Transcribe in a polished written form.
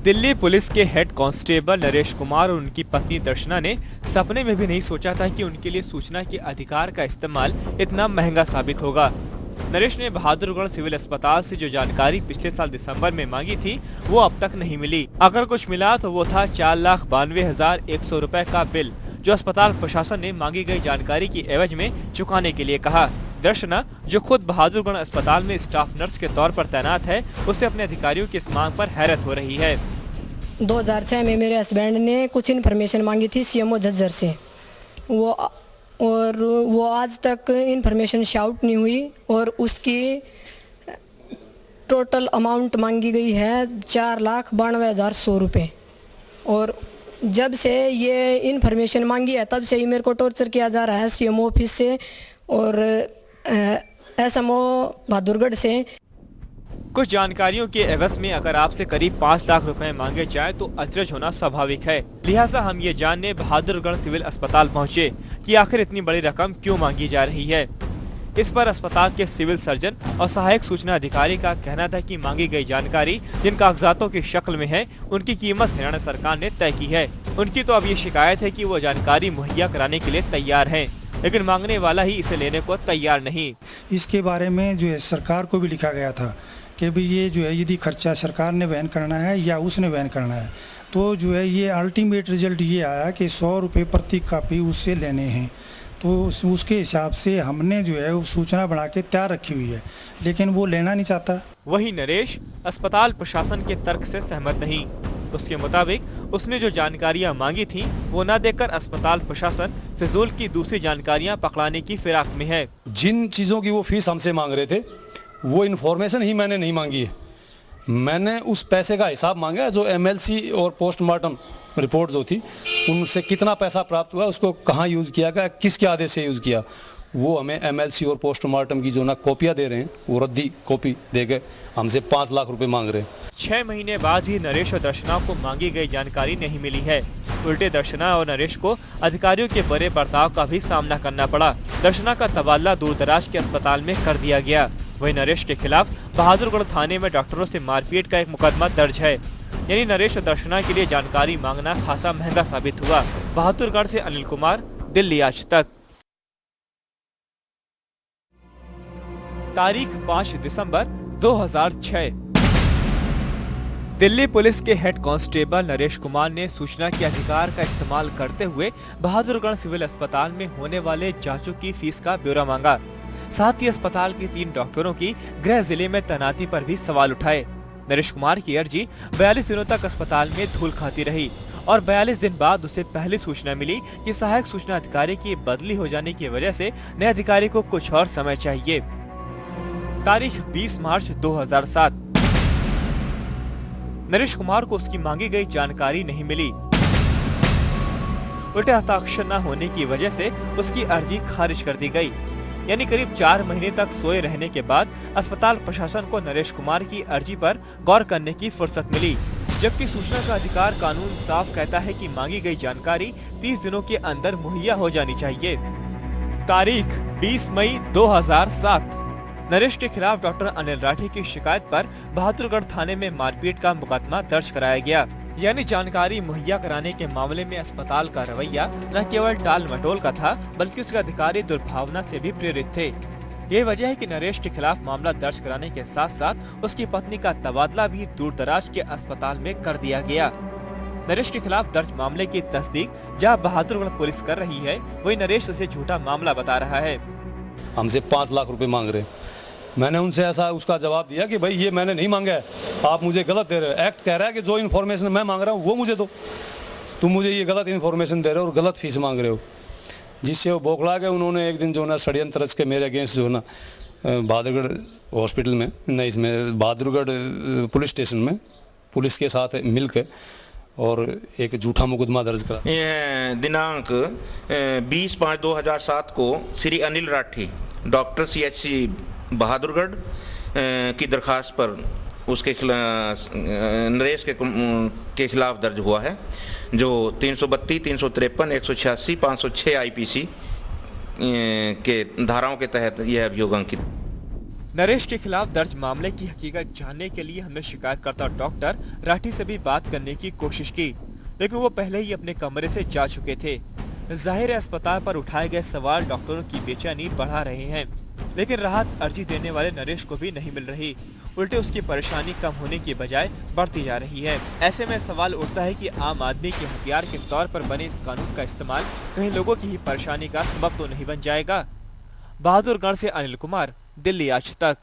Delhi police के head constable Naresh Kumar और उनकी पत्नी दर्शना ने सपने में भी नहीं सोचा था कि उनके लिए सूचना के अधिकार का इस्तेमाल इतना महंगा साबित होगा। नरेश ने बहादुरगढ़ सिविल अस्पताल से जो जानकारी पिछले साल दिसंबर में मांगी थी वो अब तक नहीं मिली। अगर कुछ मिला तो वो था 4,92,100 रुपए का बिल, जो अस्पताल प्रशासन ने मांगी गई जानकारी की एवज में चुकाने के लिए कहा। दर्शना, जो खुद बहादुरगढ़ अस्पताल में स्टाफ नर्स के तौर पर तैनात है, उसे अपने अधिकारियों की इस मांग पर हैरत हो रही है। 2006 में मेरे हस्बैंड ने कुछ इन्फॉर्मेशन मांगी थी सीएमओ झज्जर से, वो आज तक इन्फॉर्मेशन शाउट नहीं हुई और उसकी टोटल अमाउंट मांगी गई है 4,92,100 रुपये। और जब से ये इन्फॉर्मेशन मांगी है तब से ही मेरे को टॉर्चर किया जा रहा है सीएमओ ऑफिस से और एसएमओ बहादुरगढ़ से। कुछ जानकारियों के एवज में अगर आपसे करीब 5 लाख रुपए मांगे जाए तो अचरज होना स्वाभाविक है। लिहाजा हम ये जानने बहादुरगढ़ सिविल अस्पताल पहुंचे कि आखिर इतनी बड़ी रकम क्यों मांगी जा रही है। इस पर अस्पताल के सिविल सर्जन और सहायक सूचना अधिकारी का कहना था कि मांगी गई जानकारी जिन कागजातों की शक्ल में है, उनकी कीमत हरियाणा सरकार ने तय की है। उनकी तो अब ये शिकायत है कि वो जानकारी मुहैया कराने के लिए तैयार है, लेकिन मांगने वाला ही इसे लेने को तैयार नहीं। इसके बारे में जो है सरकार को भी लिखा गया था कि भी ये जो है यदि खर्चा सरकार ने वहन करना है या उसने वहन करना है, तो जो है ये अल्टीमेट रिजल्ट ये आया कि 100 रुपये प्रति कापी उससे लेने हैं। तो उसके हिसाब से हमने जो है वो सूचना बना के तैयार रखी हुई है, लेकिन वो लेना नहीं चाहता। वही नरेश अस्पताल प्रशासन के तर्क से सहमत नहीं। उसके मुताबिक उसने जो जानकारियां मांगी थी वो न देकर अस्पताल प्रशासन फिजूल की दूसरी जानकारियां पकड़ाने की फिराक में है। जिन चीज़ों की वो फीस हमसे मांग रहे थे वो इन्फॉर्मेशन ही मैंने नहीं मांगी है। मैंने उस पैसे का हिसाब मांगा है जो एमएलसी और पोस्टमार्टम रिपोर्ट जो थी उनसे कितना पैसा प्राप्त हुआ, उसको कहाँ यूज़ किया गया, किसके आदेश से यूज़ किया, वो हमें एमएलसी और पोस्टमार्टम की जो ना कॉपियाँ दे रहे हैं वो रद्दी कॉपी दे के हमसे 5 लाख रुपए मांग रहे हैं। 6 महीने बाद भी नरेश और दर्शना को मांगी गई जानकारी नहीं मिली है। उल्टे दर्शना और नरेश को अधिकारियों के बड़े बर्ताव का भी सामना करना पड़ा। दर्शना का तबादला दूरदराज के अस्पताल में कर दिया गया। वहीं नरेश के खिलाफ बहादुरगढ़ थाने में डॉक्टरों से मारपीट का एक मुकदमा दर्ज है। यानी नरेश और दर्शना के लिए जानकारी मांगना खासा महंगा साबित हुआ। बहादुरगढ़ से अनिल कुमार, दिल्ली आज तक। तारीख 5 दिसंबर 2006। दिल्ली पुलिस के हेड कांस्टेबल नरेश कुमार ने सूचना के अधिकार का इस्तेमाल करते हुए बहादुरगढ़ सिविल अस्पताल में होने वाले जांचों की फीस का ब्यौरा मांगा। साथ ही अस्पताल के 3 डॉक्टरों की गृह जिले में तैनाती पर भी सवाल उठाए। नरेश कुमार की अर्जी 42 दिनों तक अस्पताल में धूल खाती रही और 42 दिन बाद उसे पहली सूचना मिली कि सहायक सूचना अधिकारी की बदली हो जाने की वजह से नए अधिकारी को कुछ और समय चाहिए। तारीख 20 मार्च 2007। नरेश कुमार को उसकी मांगी गई जानकारी नहीं मिली। उल्टे हस्ताक्षर न होने की वजह से उसकी अर्जी खारिज कर दी गई। यानी करीब 4 महीने तक सोए रहने के बाद अस्पताल प्रशासन को नरेश कुमार की अर्जी पर गौर करने की फुर्सत मिली, जबकि सूचना का अधिकार कानून साफ कहता है कि मांगी गई जानकारी 30 दिनों के अंदर मुहैया हो जानी चाहिए। तारीख 20 मई 2007। नरेश के खिलाफ डॉक्टर अनिल राठी की शिकायत पर बहादुरगढ़ थाने में मारपीट का मुकदमा दर्ज कराया गया। यानी जानकारी मुहैया कराने के मामले में अस्पताल का रवैया न केवल टाल मटोल का था, बल्कि उसके अधिकारी दुर्भावना से भी प्रेरित थे। ये वजह है कि नरेश के खिलाफ मामला दर्ज कराने के साथ साथ उसकी पत्नी का तबादला भी दूरदराज के अस्पताल में कर दिया गया। नरेश के खिलाफ दर्ज मामले की तस्दीक जहां बहादुरगढ़ पुलिस कर रही है, वहीं नरेश उसे झूठा मामला बता रहा है। हमसे 5 लाख रुपए मांग रहे हैं। मैंने उनसे ऐसा उसका जवाब दिया कि भाई ये मैंने नहीं मांगा है, आप मुझे गलत दे रहे हो। एक्ट कह रहा है कि जो इन्फॉर्मेशन मैं मांग रहा हूँ वो मुझे दो, तुम मुझे ये गलत इन्फॉर्मेशन दे रहे हो और गलत फीस मांग रहे हो। जिससे वो बौखला के उन्होंने एक दिन जो ना षड्यंत्र रच के मेरे अगेंस्ट जो ना बहादुरगढ़ हॉस्पिटल में नहीं, इसमें बहादुरगढ़ पुलिस स्टेशन में पुलिस के साथ मिल के और एक झूठा मुकदमा दर्ज करा। दिनांक 20/5/2007 को श्री अनिल राठी डॉक्टर CHC बहादुरगढ़ की दरखास्त पर उसके नरेश के खिलाफ दर्ज हुआ है, जो 332, 353, 186, 506 IPC के धाराओं के तहत यह अभियोग अंकित। नरेश के खिलाफ दर्ज मामले की हकीकत जानने के लिए हमने शिकायतकर्ता डॉक्टर राठी से भी बात करने की कोशिश की, लेकिन वो पहले ही अपने कमरे से जा चुके थे। जाहिर है अस्पताल पर उठाए गए सवाल डॉक्टरों की बेचैनी बढ़ा रहे हैं, लेकिन राहत अर्जी देने वाले नरेश को भी नहीं मिल रही। उल्टे उसकी परेशानी कम होने की बजाय बढ़ती जा रही है। ऐसे में सवाल उठता है कि आम आदमी के हथियार के तौर पर बने इस कानून का इस्तेमाल कहीं लोगों की ही परेशानी का सबब तो नहीं बन जाएगा। बहादुरगढ़ से अनिल कुमार, दिल्ली आज तक।